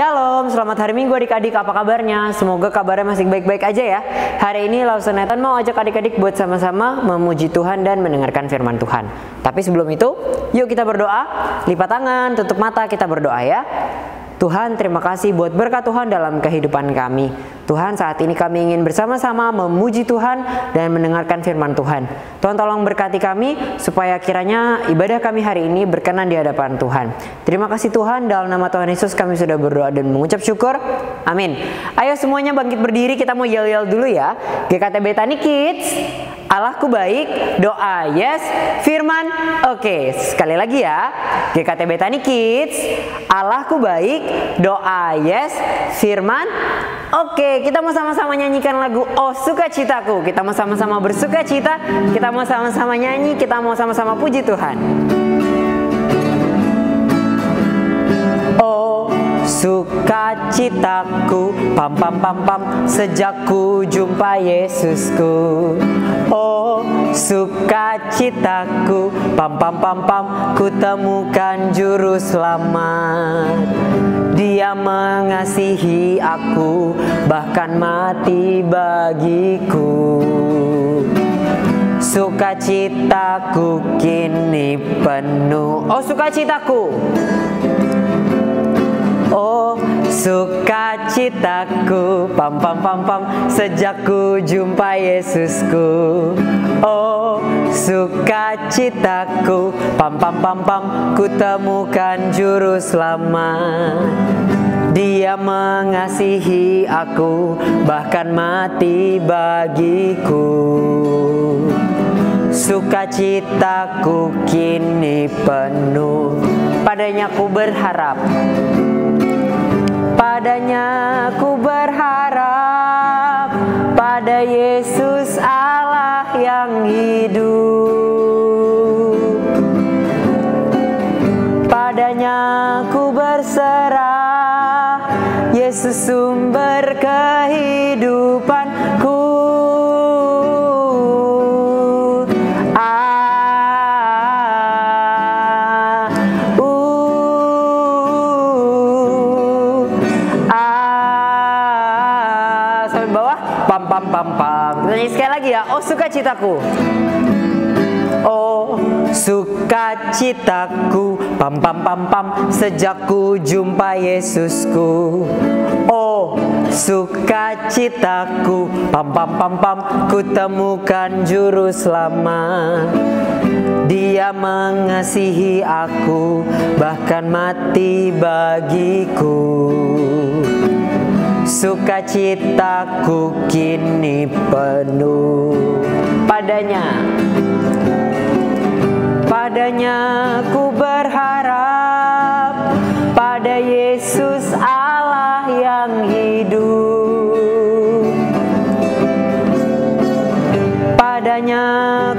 Shalom, selamat hari Minggu adik-adik, apa kabarnya? Semoga kabarnya masih baik-baik aja ya. Hari ini Lawson Nathan mau ajak adik-adik buat sama-sama memuji Tuhan dan mendengarkan firman Tuhan. Tapi sebelum itu, yuk kita berdoa. Lipat tangan, tutup mata, kita berdoa ya. Tuhan, terima kasih buat berkat Tuhan dalam kehidupan kami. Tuhan, saat ini kami ingin bersama-sama memuji Tuhan dan mendengarkan firman Tuhan. Tuhan, tolong berkati kami supaya kiranya ibadah kami hari ini berkenan di hadapan Tuhan. Terima kasih Tuhan, dalam nama Tuhan Yesus kami sudah berdoa dan mengucap syukur. Amin. Ayo semuanya bangkit berdiri, kita mau yel-yel dulu ya. GKTB Tani Kids, Allahku baik, doa yes, firman oke. Sekali lagi ya, GKTB Tani Kids, Allahku baik, doa yes, firman oke. Kita mau sama-sama nyanyikan lagu Oh Sukacitaku. Kita mau sama-sama bersuka cita, kita mau sama-sama nyanyi, kita mau sama-sama puji Tuhan. Oh sukacitaku, pam pam pam pam, sejak ku jumpa Yesusku. Oh sukacitaku, pam pam pam pam, ku temukan juru selamat. Dia mengasihi aku, bahkan mati bagiku. Sukacitaku kini penuh. Oh sukacitaku, oh sukacitaku, pam pam pam pam, sejak ku jumpa Yesusku. Oh sukacitaku, pam pam pam pam, ku temukan juru selamat. Dia mengasihi aku, bahkan mati bagiku. Sukacitaku kini penuh, padanya ku berharap. Padanya ku berharap, pada Yesus Allah yang hidup. Padanya ku berserah, Yesus sumber kehidupanku. Pam pam pam pam. Kita nyanyi sekali lagi ya. Oh sukacitaku, oh sukacitaku, pam pam pam pam, sejak ku jumpa Yesusku. Oh sukacitaku, pam pam pam pam, ku temukan juru selamat. Dia mengasihi aku, bahkan mati bagiku. Sukacitaku kini penuh, padanya. Padanya ku berharap, pada Yesus Allah yang hidup. Padanya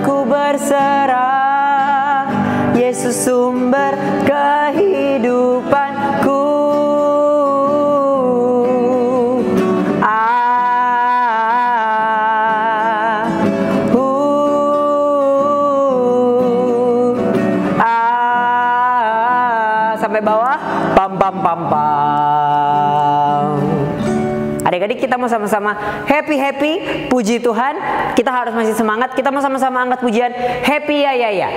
ku berserah, Yesus sumber kehidupanku. Sampai bawah, pam pam pam pam. Adik-adik kita mau sama-sama happy puji Tuhan. Kita harus masih semangat. Kita mau sama-sama angkat pujian happy ya ya ya.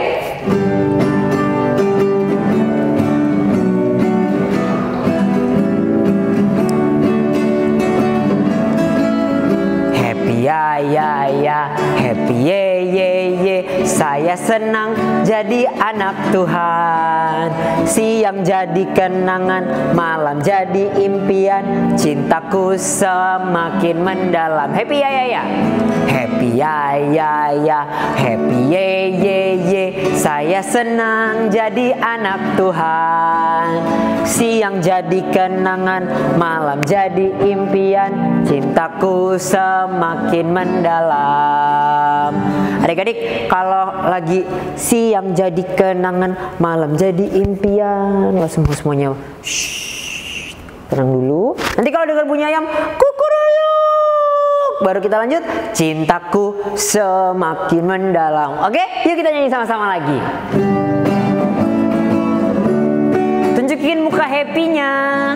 Ya ya ya, happy ye ye ye, saya senang jadi anak Tuhan. Siang jadi kenangan, malam jadi impian, cintaku semakin mendalam. Happy ya ya ya, happy ya ya ya, happy ye ye ye, saya senang jadi anak Tuhan. Siang jadi kenangan, malam jadi impian, cintaku semakin mendalam. Adik-adik, kalau lagi siang jadi kenangan, malam jadi impian, nggak semuanya shh, tenang dulu. Nanti kalau dengar bunyi ayam kukuruyuk, baru kita lanjut. Cintaku semakin mendalam. Oke, yuk kita nyanyi sama-sama lagi. Tunjukin muka happy-nya.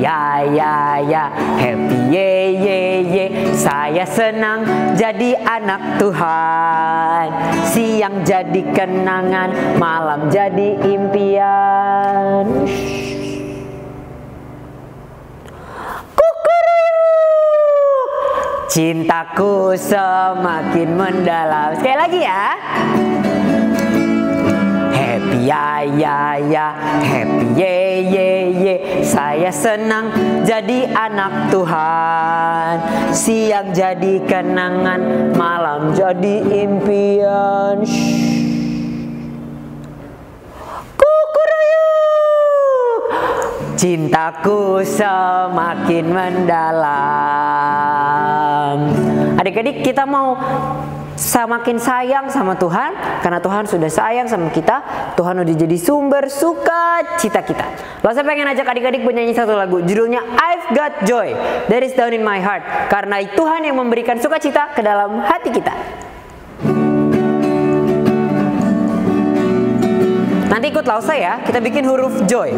ya ya ya, happy ye ye ye. Saya senang jadi anak Tuhan. Siang jadi kenangan, malam jadi impian. Cintaku semakin mendalam. Sekali lagi ya. Happy ya ya ya, happy ye ye ye. Saya senang jadi anak Tuhan. Siang jadi kenangan, malam jadi impian. Cintaku semakin mendalam. Adik-adik, kita mau semakin sayang sama Tuhan, karena Tuhan sudah sayang sama kita. Tuhan udah jadi sumber sukacita kita. Lalu saya pengen ajak adik-adik bernyanyi satu lagu, judulnya I've Got Joy That Is Down in My Heart. Karena Tuhan yang memberikan sukacita ke dalam hati kita. Nanti ikut Lause ya, kita bikin huruf joy.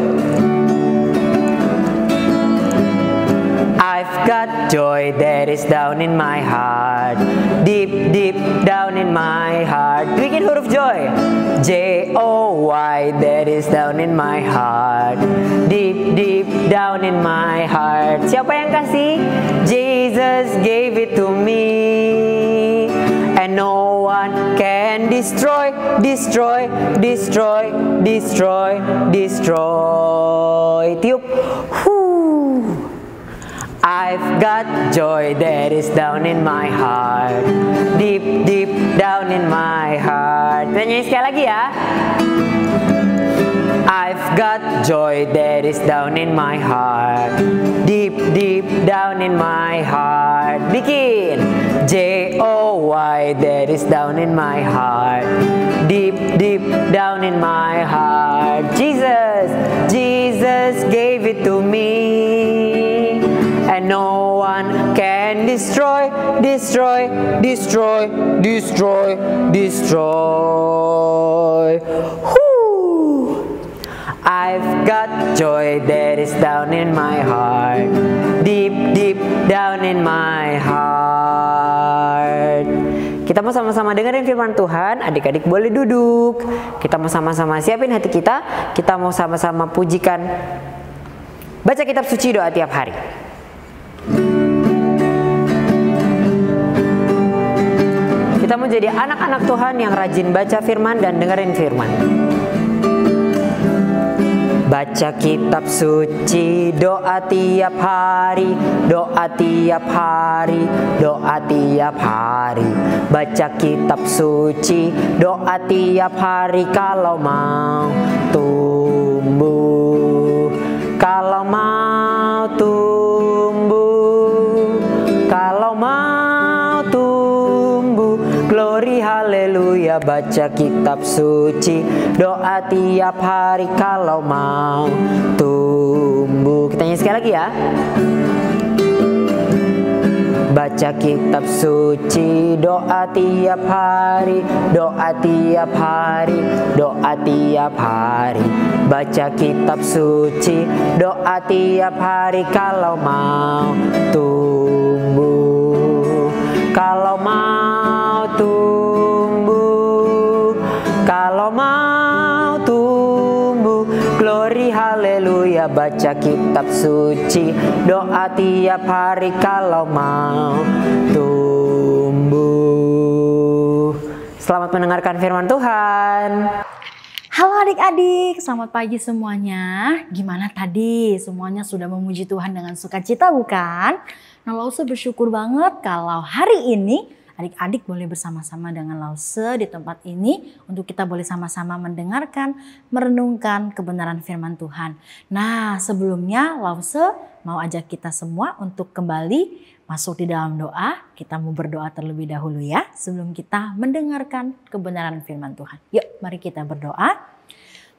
I've got joy that is down in my heart, deep deep down in my heart. Bikin huruf joy. J-O-Y that is down in my heart, deep deep down in my heart. Siapa yang kasih? Jesus gave it to me, and no one can destroy, destroy, destroy, destroy, destroy. Tiup. I've got joy that is down in my heart, deep deep down in my heart. Nyanyi sekali lagi ya. I've got joy that is down in my heart, deep deep down in my heart. Bikin. J-O-Y that is down in my heart, deep deep down in my heart. Jesus, Jesus gave it to me, and no one can destroy, destroy, destroy, destroy, destroy. I've got joy that is down in my heart, deep, deep down in my heart. Kita mau sama-sama dengerin firman Tuhan. Adik-adik boleh duduk. Kita mau sama-sama siapin hati kita. Kita mau sama-sama pujikan, baca kitab suci, doa tiap hari. Kita mau jadi anak-anak Tuhan yang rajin baca firman dan dengerin firman. Baca kitab suci, doa tiap hari, doa tiap hari, doa tiap hari. Baca kitab suci, doa tiap hari kalau mau tumbuh, kalau mau tumbuh, kalau mau tumbuh. Glory haleluya. Baca kitab suci, doa tiap hari kalau mau tumbuh. Kita nyanyi sekali lagi ya. Baca kitab suci, doa tiap hari, doa tiap hari, doa tiap hari. Baca kitab suci, doa tiap hari kalau mau tumbuh, kalau mau tumbuh, kalau mau tumbuh. Glory haleluya. Baca kitab suci, doa tiap hari kalau mau tumbuh. Selamat mendengarkan firman Tuhan. Halo adik-adik, selamat pagi semuanya. Gimana tadi? Semuanya sudah memuji Tuhan dengan sukacita bukan? Nah, Lause bersyukur banget kalau hari ini adik-adik boleh bersama-sama dengan Lause di tempat ini untuk kita boleh sama-sama mendengarkan, merenungkan kebenaran firman Tuhan. Nah, sebelumnya Lause mau ajak kita semua untuk kembali masuk di dalam doa. Kita mau berdoa terlebih dahulu ya sebelum kita mendengarkan kebenaran firman Tuhan. Yuk, mari kita berdoa.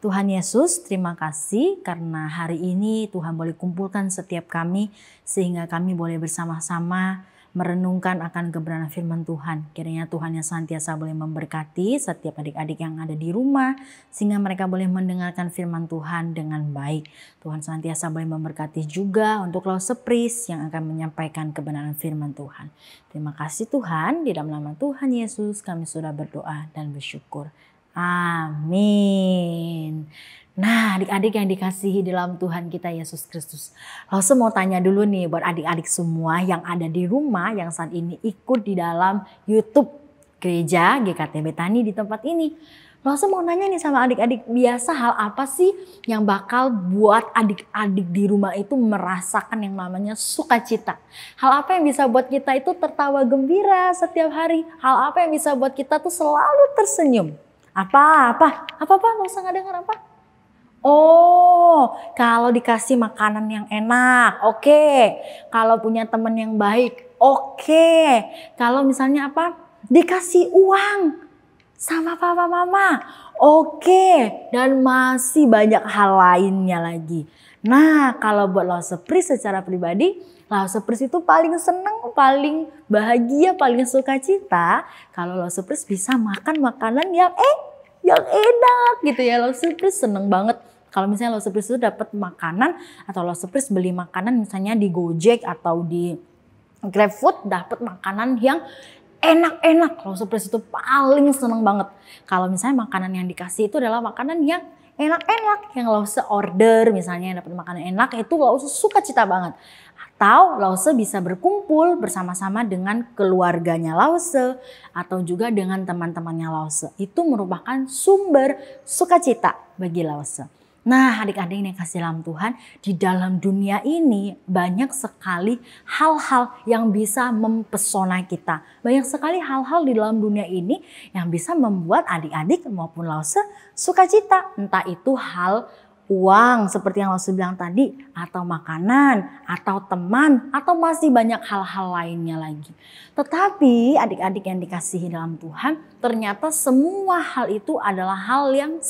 Tuhan Yesus, terima kasih karena hari ini Tuhan boleh kumpulkan setiap kami sehingga kami boleh bersama-sama merenungkan akan kebenaran firman Tuhan. Kiranya Tuhan yang senantiasa boleh memberkati setiap adik-adik yang ada di rumah, sehingga mereka boleh mendengarkan firman Tuhan dengan baik. Tuhan senantiasa boleh memberkati juga untuk Lause Pris yang akan menyampaikan kebenaran firman Tuhan. Terima kasih Tuhan, di dalam nama Tuhan Yesus kami sudah berdoa dan bersyukur. Amin. Nah, adik-adik yang dikasihi dalam Tuhan kita Yesus Kristus. Lause mau tanya dulu nih buat adik-adik semua yang ada di rumah yang saat ini ikut di dalam YouTube Gereja GKT Betani di tempat ini. Lause mau nanya nih sama adik-adik, biasa hal apa sih yang bakal buat adik-adik di rumah itu merasakan yang namanya sukacita? Hal apa yang bisa buat kita itu tertawa gembira setiap hari? Hal apa yang bisa buat kita tuh selalu tersenyum? Apa? Nggak usah ngedengar apa? Oh, kalau dikasih makanan yang enak, oke. Kalau punya teman yang baik, oke. Kalau misalnya apa? Dikasih uang sama papa mama, oke. Dan masih banyak hal lainnya lagi. Nah, kalau buat Lause Pris secara pribadi, Lause Pris itu paling senang, paling bahagia, paling sukacita kalau Lause Pris bisa makan makanan yang enak gitu ya. Lause Pris seneng banget kalau misalnya Lause Pris itu dapat makanan atau Lause Pris beli makanan misalnya di Gojek atau di GrabFood, dapat makanan yang enak-enak. Lause Pris itu paling seneng banget kalau misalnya makanan yang dikasih itu adalah makanan yang enak-enak, yang Lause order misalnya dapat makanan enak, itu Lause sukacita banget. Atau Lause bisa berkumpul bersama-sama dengan keluarganya Lause atau juga dengan teman-temannya Lause. Itu merupakan sumber sukacita bagi Lause. Nah, adik-adik yang kasih dalam Tuhan, di dalam dunia ini banyak sekali hal-hal yang bisa mempesona kita. Banyak sekali hal-hal di dalam dunia ini yang bisa membuat adik-adik maupun Lause sukacita. Entah itu hal uang seperti yang Lause bilang tadi, atau makanan, atau teman, atau masih banyak hal-hal lainnya lagi. Tetapi adik-adik yang dikasihi dalam Tuhan, ternyata semua hal itu adalah hal yang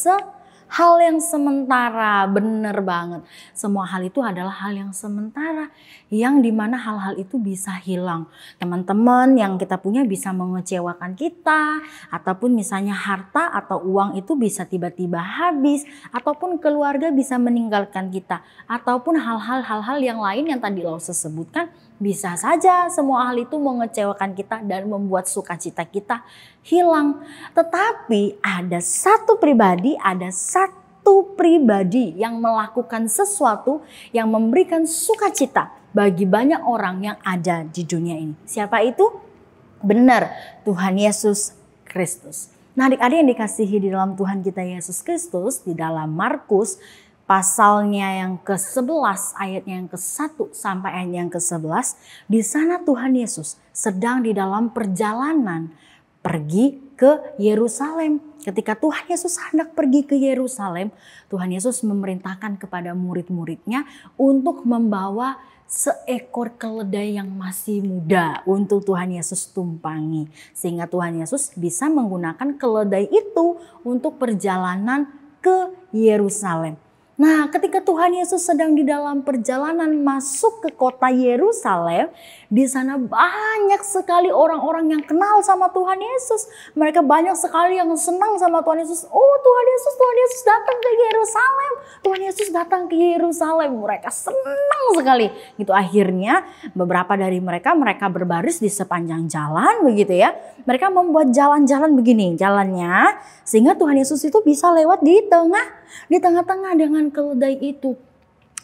sementara, bener banget. Semua hal itu adalah hal yang sementara, yang dimana hal-hal itu bisa hilang. Teman-teman yang kita punya bisa mengecewakan kita, ataupun misalnya harta atau uang itu bisa tiba-tiba habis, ataupun keluarga bisa meninggalkan kita, ataupun hal-hal yang lain yang tadi Lause sebutkan, bisa saja semua hal itu mengecewakan kita dan membuat sukacita kita hilang. Tetapi ada satu pribadi yang melakukan sesuatu yang memberikan sukacita bagi banyak orang yang ada di dunia ini. Siapa itu? Benar, Tuhan Yesus Kristus. Nah, adik-adik yang dikasihi di dalam Tuhan kita Yesus Kristus, di dalam Markus pasalnya yang ke-11 ayatnya yang ke-1 sampai ayat yang ke-11, di sana Tuhan Yesus sedang di dalam perjalanan pergi ke Yerusalem. Ketika Tuhan Yesus hendak pergi ke Yerusalem, Tuhan Yesus memerintahkan kepada murid-muridnya untuk membawa seekor keledai yang masih muda untuk Tuhan Yesus tumpangi. Sehingga Tuhan Yesus bisa menggunakan keledai itu untuk perjalanan ke Yerusalem. Nah, ketika Tuhan Yesus sedang di dalam perjalanan masuk ke kota Yerusalem, di sana banyak sekali orang-orang yang kenal sama Tuhan Yesus. Mereka banyak sekali yang senang sama Tuhan Yesus. Oh, Tuhan Yesus datang ke Yerusalem. Tuhan Yesus datang ke Yerusalem. Mereka senang sekali. Gitu akhirnya beberapa dari mereka berbaris di sepanjang jalan begitu ya. Mereka membuat jalan-jalan begini jalannya, sehingga Tuhan Yesus itu bisa lewat di tengah-tengah dengan keledai itu.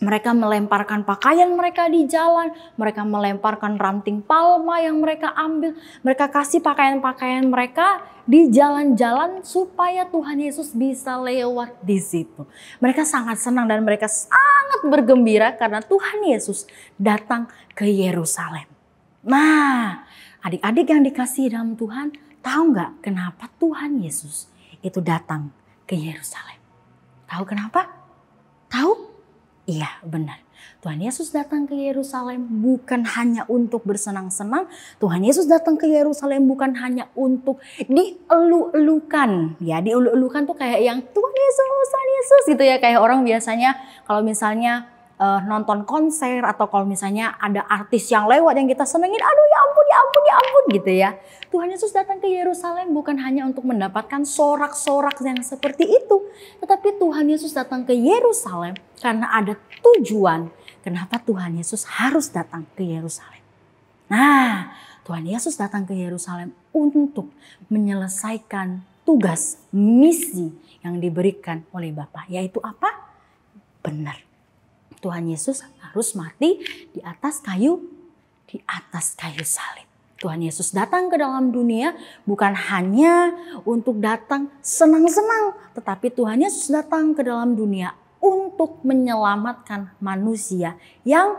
Mereka melemparkan pakaian mereka di jalan, mereka melemparkan ranting palma yang mereka ambil, mereka kasih pakaian-pakaian mereka di jalan-jalan supaya Tuhan Yesus bisa lewat di situ. Mereka sangat senang dan mereka sangat bergembira karena Tuhan Yesus datang ke Yerusalem. Nah, adik-adik yang dikasihi dalam Tuhan, tahu nggak kenapa Tuhan Yesus itu datang ke Yerusalem? Tahu kenapa? Tahu? Iya, benar. Tuhan Yesus datang ke Yerusalem bukan hanya untuk bersenang-senang. Tuhan Yesus datang ke Yerusalem bukan hanya untuk dielu-elukan. Ya, dielu-elukan tuh kayak yang Tuhan Yesus gitu ya. Kayak orang biasanya kalau misalnya nonton konser atau kalau misalnya ada artis yang lewat yang kita senengin, aduh ya ampun, ya ampun, ya ampun gitu ya. Tuhan Yesus datang ke Yerusalem bukan hanya untuk mendapatkan sorak-sorak yang seperti itu. Tetapi Tuhan Yesus datang ke Yerusalem karena ada tujuan kenapa Tuhan Yesus harus datang ke Yerusalem. Nah, Tuhan Yesus datang ke Yerusalem untuk menyelesaikan tugas, misi yang diberikan oleh Bapa. Yaitu apa? Benar. Tuhan Yesus harus mati di atas kayu salib. Tuhan Yesus datang ke dalam dunia bukan hanya untuk datang senang-senang, tetapi Tuhan Yesus datang ke dalam dunia untuk menyelamatkan manusia yang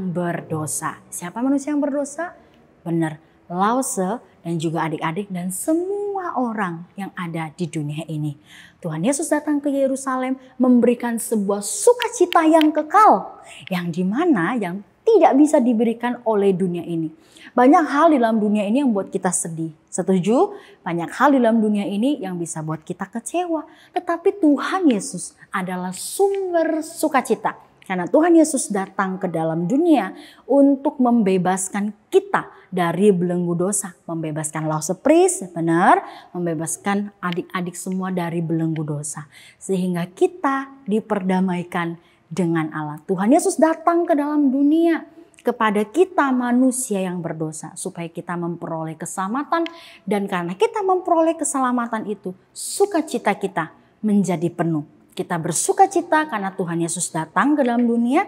berdosa. Siapa manusia yang berdosa? Benar, Lause dan juga adik-adik dan semua orang yang ada di dunia ini. Tuhan Yesus datang ke Yerusalem memberikan sebuah sukacita yang kekal, yang dimana yang tidak bisa diberikan oleh dunia ini. Banyak hal di dalam dunia ini yang buat kita sedih. Setuju? Banyak hal di dalam dunia ini yang bisa buat kita kecewa. Tetapi Tuhan Yesus adalah sumber sukacita. Karena Tuhan Yesus datang ke dalam dunia untuk membebaskan kita dari belenggu dosa. Membebaskan Lause Pris, benar. Membebaskan adik-adik semua dari belenggu dosa. Sehingga kita diperdamaikan dengan Allah. Tuhan Yesus datang ke dalam dunia kepada kita manusia yang berdosa. Supaya kita memperoleh keselamatan. Dan karena kita memperoleh keselamatan itu, sukacita kita menjadi penuh. Kita bersukacita karena Tuhan Yesus datang ke dalam dunia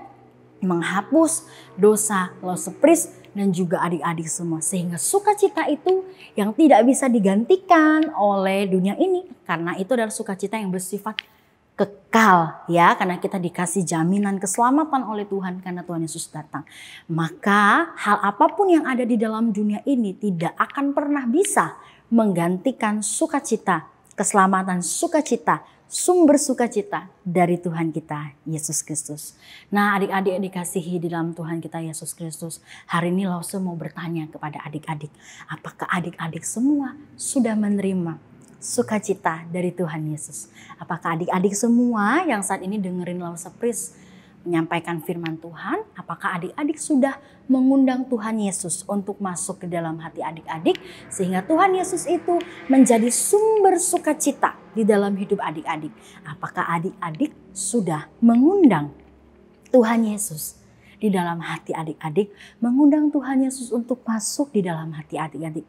menghapus dosa Lause Pris dan juga adik-adik semua. Sehingga sukacita itu yang tidak bisa digantikan oleh dunia ini. Karena itu adalah sukacita yang bersifat kekal ya. Karena kita dikasih jaminan keselamatan oleh Tuhan karena Tuhan Yesus datang. Maka hal apapun yang ada di dalam dunia ini tidak akan pernah bisa menggantikan sukacita, keselamatan, sukacita, sumber sukacita dari Tuhan kita Yesus Kristus. Nah, adik-adik yang dikasihi di dalam Tuhan kita Yesus Kristus, hari ini Lause mau bertanya kepada adik-adik, apakah adik-adik semua sudah menerima sukacita dari Tuhan Yesus? Apakah adik-adik semua yang saat ini dengerin Lause Pris menyampaikan firman Tuhan, apakah adik-adik sudah mengundang Tuhan Yesus untuk masuk ke dalam hati adik-adik sehingga Tuhan Yesus itu menjadi sumber sukacita di dalam hidup adik-adik? Apakah adik-adik sudah mengundang Tuhan Yesus di dalam hati adik-adik, mengundang Tuhan Yesus untuk masuk di dalam hati adik-adik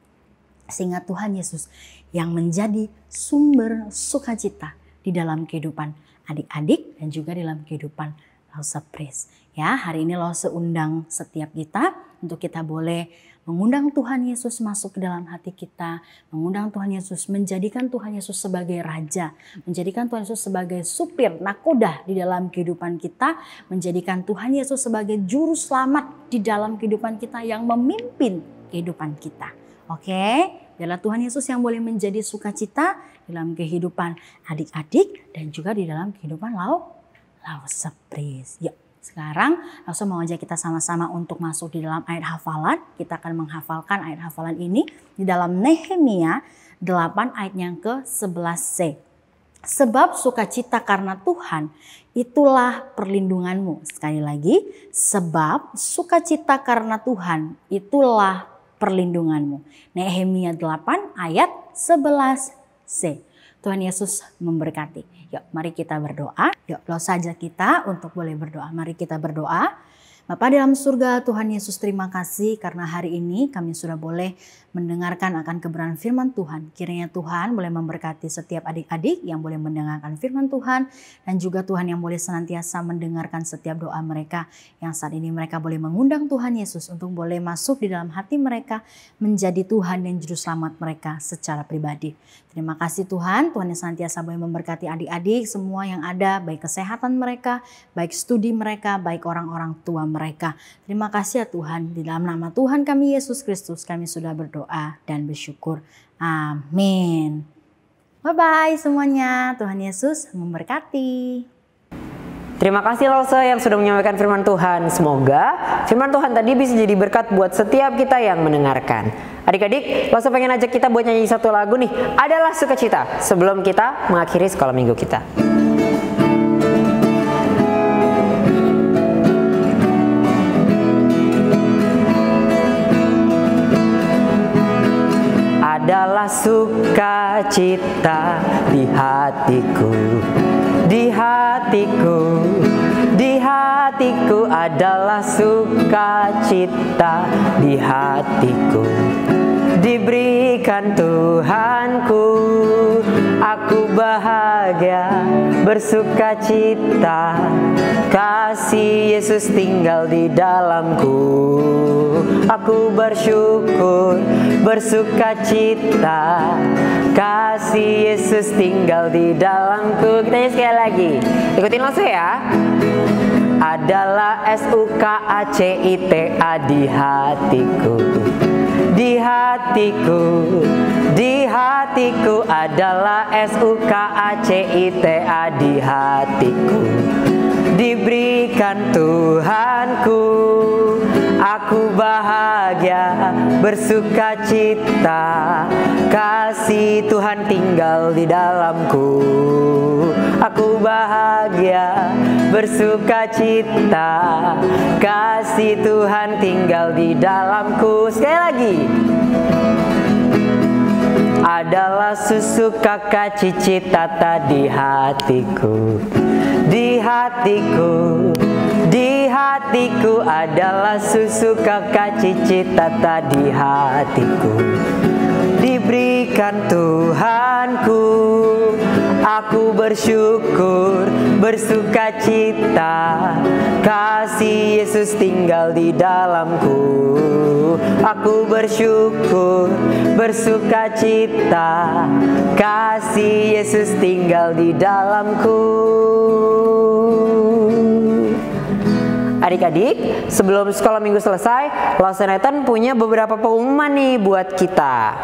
sehingga Tuhan Yesus yang menjadi sumber sukacita di dalam kehidupan adik-adik dan juga dalam kehidupan Lause Pris. Ya, hari ini Lause undang setiap kita untuk kita boleh mengundang Tuhan Yesus masuk ke dalam hati kita, mengundang Tuhan Yesus, menjadikan Tuhan Yesus sebagai raja, menjadikan Tuhan Yesus sebagai supir nakoda di dalam kehidupan kita, menjadikan Tuhan Yesus sebagai juru selamat di dalam kehidupan kita yang memimpin kehidupan kita. Oke, biarlah Tuhan Yesus yang boleh menjadi sukacita dalam kehidupan adik-adik dan juga di dalam kehidupan Lause Pris. Yuk, sekarang Lause mau ajak kita sama-sama untuk masuk di dalam ayat hafalan. Kita akan menghafalkan ayat hafalan ini di dalam Nehemia 8 ayat yang ke-11c. Sebab sukacita karena Tuhan itulah perlindunganmu. Sekali lagi, sebab sukacita karena Tuhan itulah perlindunganmu. Nehemia 8 ayat 11c. Tuhan Yesus memberkati. Yuk, mari kita berdoa. Yuk, Lause saja kita untuk boleh berdoa. Mari kita berdoa. Bapa dalam surga, Tuhan Yesus, terima kasih karena hari ini kami sudah boleh mendengarkan akan kebenaran firman Tuhan. Kiranya Tuhan boleh memberkati setiap adik-adik yang boleh mendengarkan firman Tuhan dan juga Tuhan yang boleh senantiasa mendengarkan setiap doa mereka yang saat ini mereka boleh mengundang Tuhan Yesus untuk boleh masuk di dalam hati mereka menjadi Tuhan dan juru selamat mereka secara pribadi. Terima kasih Tuhan, Tuhan yang senantiasa boleh memberkati adik-adik semua yang ada, baik kesehatan mereka, baik studi mereka, baik orang-orang tua mereka. Terima kasih ya Tuhan, di dalam nama Tuhan kami Yesus Kristus kami sudah berdoa dan bersyukur. Amin. Bye-bye semuanya, Tuhan Yesus memberkati. Terima kasih Lause yang sudah menyampaikan firman Tuhan. Semoga firman Tuhan tadi bisa jadi berkat buat setiap kita yang mendengarkan. Adik-adik, Lause pengen ajak kita buat nyanyi satu lagu nih, Adalah Sukacita, sebelum kita mengakhiri sekolah minggu kita. adalah sukacita di hatiku. Di hatiku, di hatiku adalah sukacita di hatiku. Diberikan Tuhanku, aku bahagia bersukacita. Kasih Yesus tinggal di dalamku. Aku bersyukur bersukacita. Kasih Yesus tinggal di dalamku. Kita nyanyi sekali lagi. Ikutin langsung ya. Adalah SUKACITA di hatiku. Di hatiku, di hatiku adalah SUKACITA di hatiku. Diberikan Tuhanku, aku bahagia bersukacita. Kasih Tuhan tinggal di dalamku. Aku bahagia bersukacita. Kasih Tuhan tinggal di dalamku. Sekali lagi. Adalah susu kakak cicita di hatiku. Di hatiku, di hatiku adalah susu kakak cicita di hatiku. Diberikan Tuhanku, aku bersyukur bersukacita. Kasih Yesus tinggal di dalamku. Aku bersyukur bersukacita. Kasih Yesus tinggal di dalamku. Adik-adik, sebelum sekolah minggu selesai, Lawson Nathan punya beberapa pengumuman nih buat kita.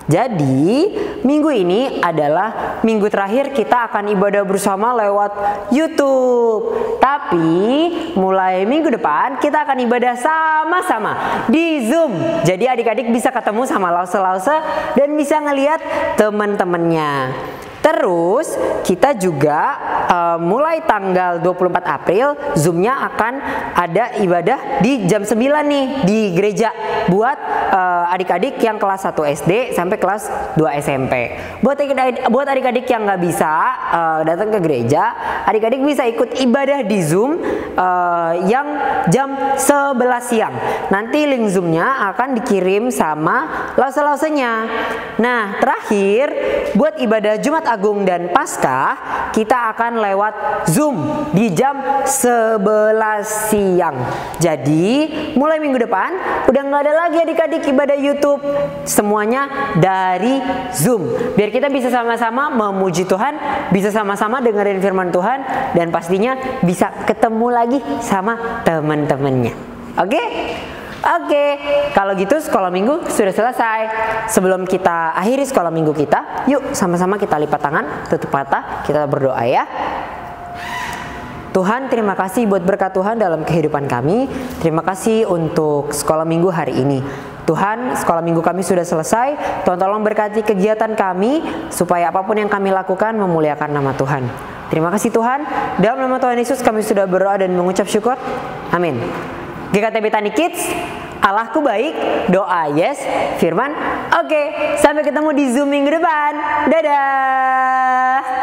Jadi, minggu ini adalah minggu terakhir kita akan ibadah bersama lewat YouTube. Tapi, mulai minggu depan kita akan ibadah sama-sama di Zoom. Jadi adik-adik bisa ketemu sama Lause-Lause dan bisa ngelihat teman-temannya. Terus kita juga mulai tanggal 24 April Zoom-nya akan ada ibadah di jam 9 nih di gereja buat adik-adik yang kelas 1 SD sampai kelas 2 SMP. Buat adik-adik yang nggak bisa datang ke gereja, adik-adik bisa ikut ibadah di Zoom yang jam 11 siang. Nanti link Zoom-nya akan dikirim sama lause-lausenya. Nah, terakhir buat ibadah Jumat Agung dan Paskah kita akan lewat Zoom di jam 11 siang. Jadi mulai minggu depan udah nggak ada lagi adik-adik ibadah YouTube, semuanya dari Zoom. Biar kita bisa sama-sama memuji Tuhan, bisa sama-sama dengerin firman Tuhan, dan pastinya bisa ketemu lagi sama teman-temannya. Oke? Oke, kalau gitu sekolah minggu sudah selesai. Sebelum kita akhiri sekolah minggu kita, yuk sama-sama kita lipat tangan, tutup mata, kita berdoa ya. Tuhan, terima kasih buat berkat Tuhan dalam kehidupan kami. Terima kasih untuk sekolah minggu hari ini. Tuhan, sekolah minggu kami sudah selesai. Tuhan tolong berkati kegiatan kami, supaya apapun yang kami lakukan memuliakan nama Tuhan. Terima kasih Tuhan. Dalam nama Tuhan Yesus kami sudah berdoa dan mengucap syukur. Amin. GKTB Tani Kids, Allahku baik, doa yes, firman oke. Sampai ketemu di Zoom minggu depan. Dadah.